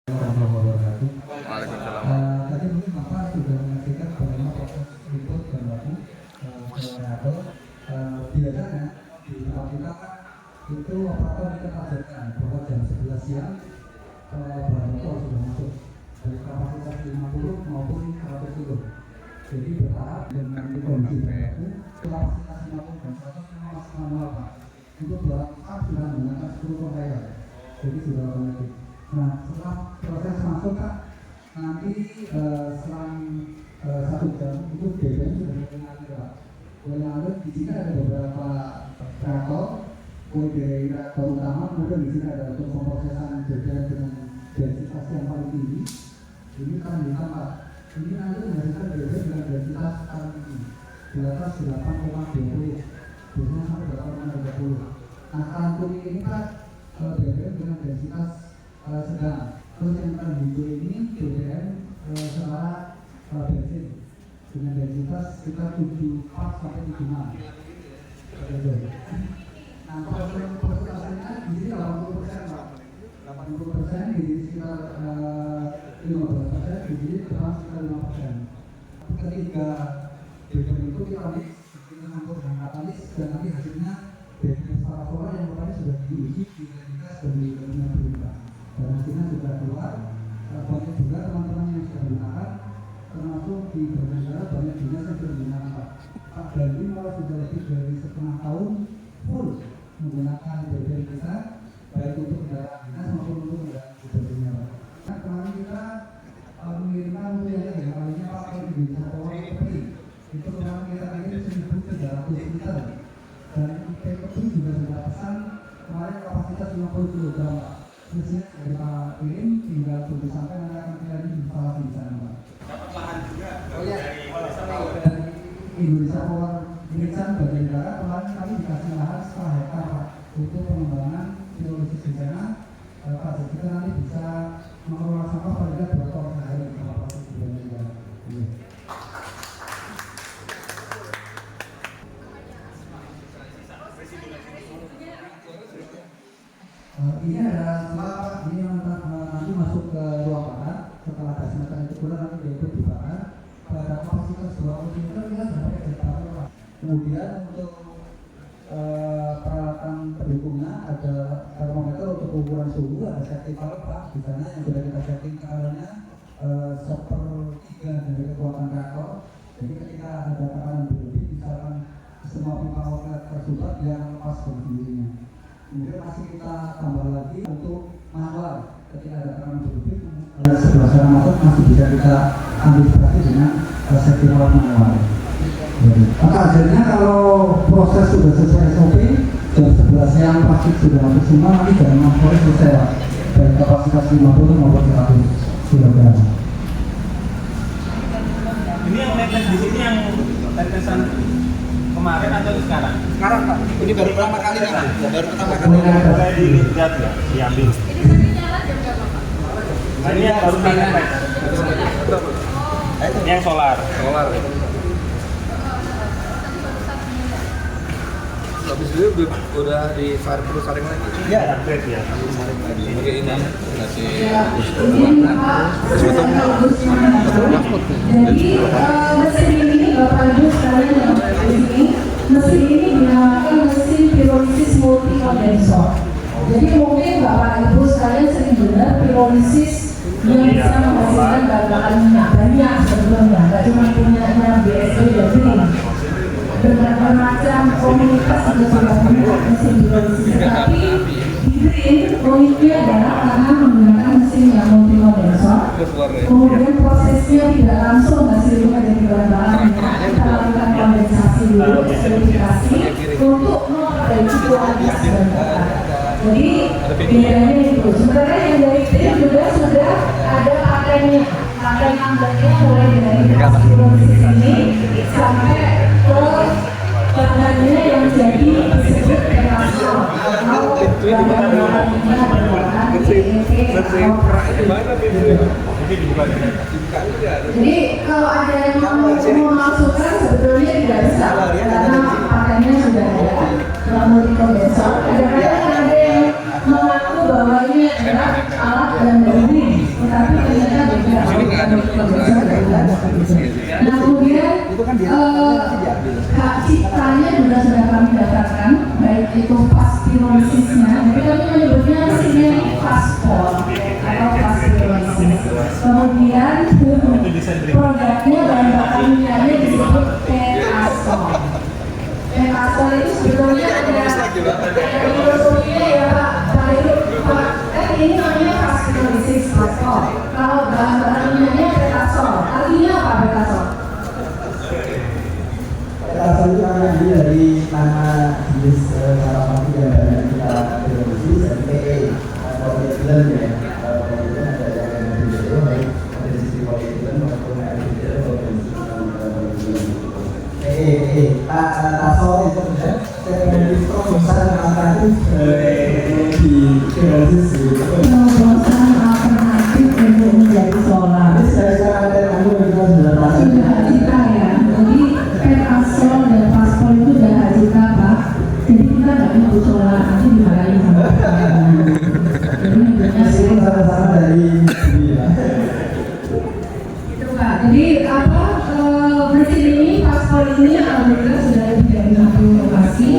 Waalaikumsalam. Tadi mungkin Bapak sudah menyaksikan bagaimana proses input dan baku generator. Biasanya di tempat kita itu operator kita targetkan bahwa jam 11 siang bahan motor sudah masuk dari kapasitas 50 maupun 100 kilo. Jadi bertahap dengan kondisi baku kapasitas 50 dan 100 memang masih manual Pak. Untuk 200 sudah menggunakan 10 container. Jadi sudah otomatis. Nah, setelah proses masuk Kak, nanti selang 1 jam itu BBM sudah mengalir Pak. Mengalir di sini ada beberapa reaktor, mulai dari reaktor utama, kemudian di sini ada untuk pemrosesan BBM dengan densitas yang paling tinggi. Ini kan ditambah. Ini nanti menghasilkan BBM dengan densitas paling tinggi di atas 8,20, biasanya sampai 8,30. Nah, kantung ini kan BBM dengan densitas sedang. Terus yang hijau ini BBM secara bensin dengan densitas sekitar 74 sampai 76. Nah, persentasenya di sini 80% Pak. 80% di sini sekitar 15%, di sini sekitar 5%. Ketika BBM itu kita mix, kita campur dengan katalis dan nanti hasilnya BBM secara solar yang pertama sudah diuji di densitas dan di berubah. Dan hasilnya sudah keluar. Banyak juga teman-teman yang sudah menggunakan, termasuk di berbagai negara banyak dinas yang sudah menggunakan Pak Dandi malah sudah lebih dari setengah tahun full menggunakan BBM kita, baik untuk kendaraan dinas maupun untuk kendaraan pribadinya Pak. Nah, kemarin kita mengirimkan untuk yang kalinya Pak ke Indonesia Power Company. Itu kemarin kita kirim 1.300 liter. Dan PKP juga sudah pesan kemarin kapasitas 50 kg Pak. Terusnya kita kirim tinggal tunggu sampai nanti akan kita instalasi di sana Pak. Lahan juga. Oh ya, dari Indonesia Power Indonesia bagian negara kemarin kami dikasih lahan setengah hektar Pak untuk pengembangan pirolisis di sana. Pak, kita nanti bisa mengelola sampah paling tidak 2 ton sehari kalau proses di bagian negara. Ini ada setelah ini nanti masuk ke ruang makan. Setelah gas makan itu keluar nanti diikut dibakar. Pada kapasitas 20 liter kita sampai ke Pak. Kemudian untuk peralatan pendukungnya ada termometer untuk ukuran suhu, ada setting valve Pak di sana yang sudah kita setting keadaannya 1/3 dari kekuatan reaktor. Jadi ketika ada tekanan berlebih misalkan semua pipa outlet tersubat dia akan lepas dari sendirinya. Kemudian masih kita tambah lagi untuk manual ketika ada tekanan berlebih sebelah sana masuk masih bisa kita antisipasi dengan setting valve manual. Maka hasilnya kalau proses sudah sesuai SOP jam 11 siang plastik sudah masuk semua, nanti jam 6 sore selesai Pak dari kapasitas 50 maupun 100 kg. Ini yang netes di sini yang tetesan kemarin atau sekarang? Sekarang Pak, ini baru pertama kali nih Pak. Baru pertama kali. Mulai dilihat ya, diambil. Ini nyala jam berapa Pak? Nah, ini yang baru netes. Ini yang solar. Solar. Habis itu udah di fire terus saring lagi. Iya, upgrade ya. Oke, ini masih Jadi mesin ini Bapak Ibu sekalian yang ada di sini, mesin ini dinamakan mesin pirolisis multi kondensor. Jadi mungkin Bapak Ibu sekalian sering dengar pirolisis yang bisa menghasilkan bahan minyak banyak sebelumnya, nggak cuma punya BSD dan BRI. Berbagai macam komunitas sudah punya mesin pirolisis, tapi di Green uniknya adalah karena menggunakan mesin yang multi kondensor. Kemudian prosesnya tidak langsung hasilnya dari bahan-bahan minyak, kita lakukan kondensasi dulu, esterifikasi untuk memperbaiki kualitas bahan bakar. Jadi bedanya itu. Sebenarnya yang dari Green juga sudah ada pakainya, pakai namanya mulai dari pirolisis ini sampai ke bahannya yang jadi disebut termasuk atau bahan-bahannya adalah jadi kalau ada yang mau memasukkan sebetulnya tidak bisa karena pakainya sudah ada dalam multi kondensor. Kadang-kadang ada yang mengaku bahwa ini adalah alat yang dari Kemudian Itu desain berikutnya. produknya bahan bakar minyaknya disebut Petasol. Petasol itu sebetulnya ada filosofinya ya Pak. Ini namanya Castrolisis Petasol. Kalau bahan bakar minyaknya Petasol, artinya apa Petasol? Petasol itu namanya dari nama jenis salah satu yang banyak kita produksi dari PE polyethylene ya. Polyethylene ada yang berbeda baik dari sisi polyethylene maupun LPG maupun PE. Tasol itu teknologi terobosan alternatif di Indonesia gitu. Terobosan alternatif untuk menjadi solar. Saya ada kamu kita sudah tahu. Sudah kita ya. Jadi Petasol dan Paspol itu udah kita Pak. Jadi kita nggak butuh solar, nanti dimarahin sama jadi Meskipun sama-sama dari ya. gitu Pak. Jadi apa mesin ini Paspol ini alhamdulillah sudah lebih dari 60 lokasi.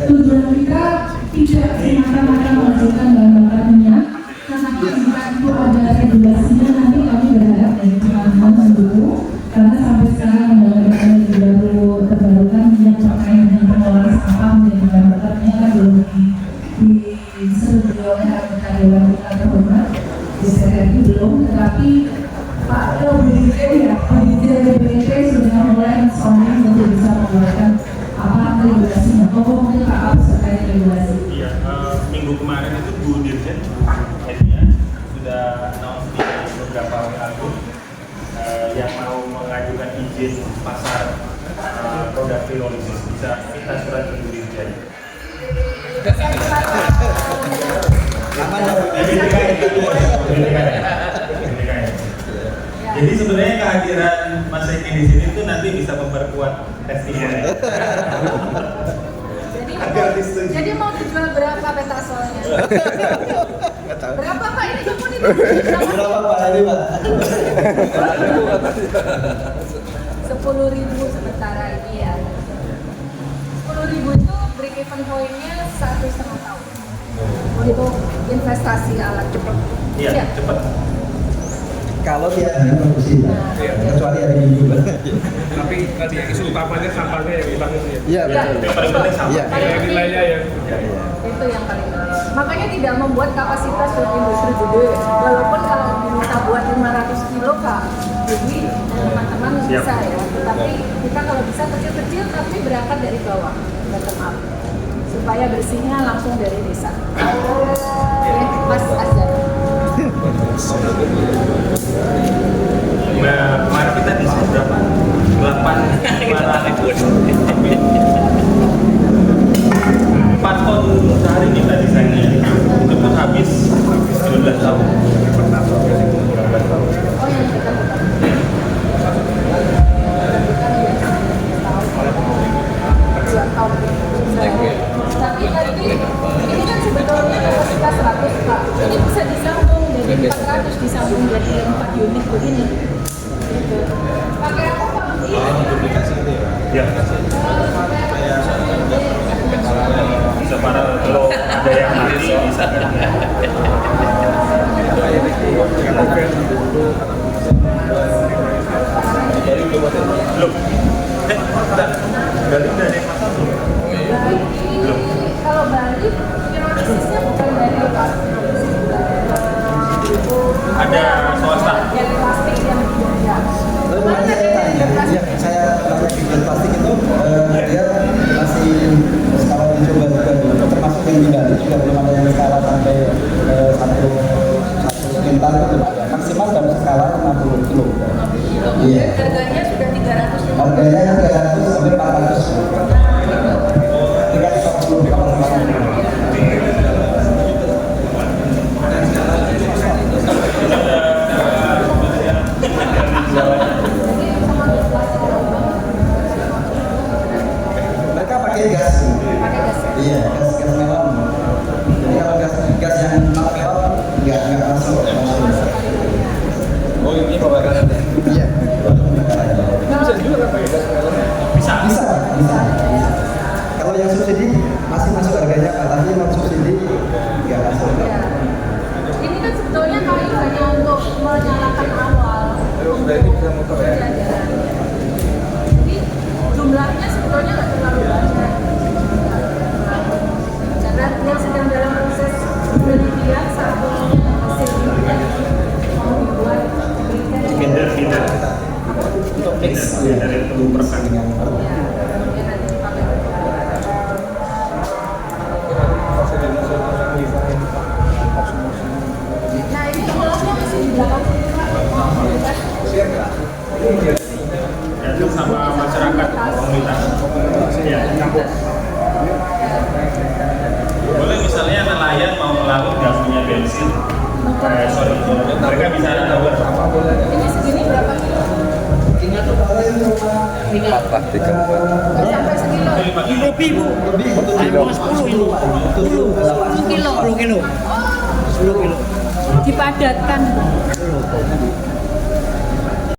Tujuan kita tidak semata-mata menghasilkan bahan bakar minyak, karena jika itu ada regulasinya nanti kami berharap dari teman-teman mendukung, karena sampai sekarang undang-undang energi baru terbarukan minyak terkait dengan pengelolaan sampah menjadi bahan bakar minyak kan belum disetujui oleh anggota dewan kita terhormat DPR RI belum, tetapi Pak BPT sudah mulai sounding untuk bisa mengeluarkan apa regulasinya. Mungkin Pak Abus terkait regulasi. Iya, minggu kemarin itu Bu Dirjen akhirnya sudah announce di beberapa akun yang mau mengajukan izin pasar produk pirolisis bisa minta surat ke Bu Dirjen. Jadi sebenarnya kehadiran Mas Eki di sini tuh nanti bisa memperkuat testimoni. Jadi mau dijual berapa Petasolnya? Berapa Pak ini kamu nih? Berapa Pak ini Pak? 10.000 sementara ini ya. 10.000 itu break even point-nya 1,5 tahun. Untuk investasi alat cepat. Iya, cepat. Kalau dia produksi, kecuali ada minggu. Tapi tadi yang isu utamanya sampahnya yang hilang itu ya. Iya betul. Yang paling penting sama. Iya. Yang nilainya yang Itu yang paling penting. Makanya tidak membuat kapasitas untuk industri gede. Walaupun kalau diminta buat 500 kilo Pak, jadi teman-teman bisa ya. Tetapi kita kalau bisa kecil-kecil tapi berangkat dari bawah, bottom up. Supaya bersihnya langsung dari desa. Oke, Mas Azhar. Nah, kemarin kita desain berapa? 4 ton sehari kita desainnya. Itu pun habis 12 tahun. 12 tahun. Oh yang kita tapi tadi ini kan sebetulnya kapasitas 100 Pak. Ini bisa disambung dari 400 disambung jadi 4 unit begini. Gitu. Pakai apa Pak? Ya. Bisa para kalau ada yang mati bisa kan. Belum. Bentar. Balik dari pasar belum? Belum. Kalau balik, pirolisis-nya bukan dari Ada swasta. Dari plastik yang berbeda. Mana ada dari plastik? Saya tanya bikin plastik itu dia masih skala dicoba juga dulu, termasuk yang di Bali juga belum ada yang skala sampai satu kintal itu maksimal dalam skala 60 kilo. Iya. Harganya sudah 350. Harganya yang 300 sampai 400. 340 kalau mereka pakai gas. Pakai gas. Iya, gas melon. Jadi kalau gas yang non melon nggak masuk. oh ini pembakaran. Iya. Bisa juga kan pakai gas melon? Bisa. Bisa. Kalau yang subsidi masih masuk harganya, tapi non subsidi nggak masuk. Ya. Ini kan sebetulnya kayu hanya untuk udah ini bisa motor ya. Jadi jumlahnya sebetulnya nggak terlalu banyak. Karena yang sedang dalam proses penelitian sampelnya hasil penelitian mau dibuat Binder untuk mix dari itu persen. ya, kemudian nanti dipakai. Nah ini kelasnya masih di belakang sini Pak. Ya, itu sama masyarakat komunitas. Ya. Boleh misalnya nelayan mau melaut nggak punya bensin, mereka bisa Ini segini berapa kilo? Sampai sekilo. Lebih bu, lebih 10 kilo. 10 kilo. 10 kilo. Dipadatkan.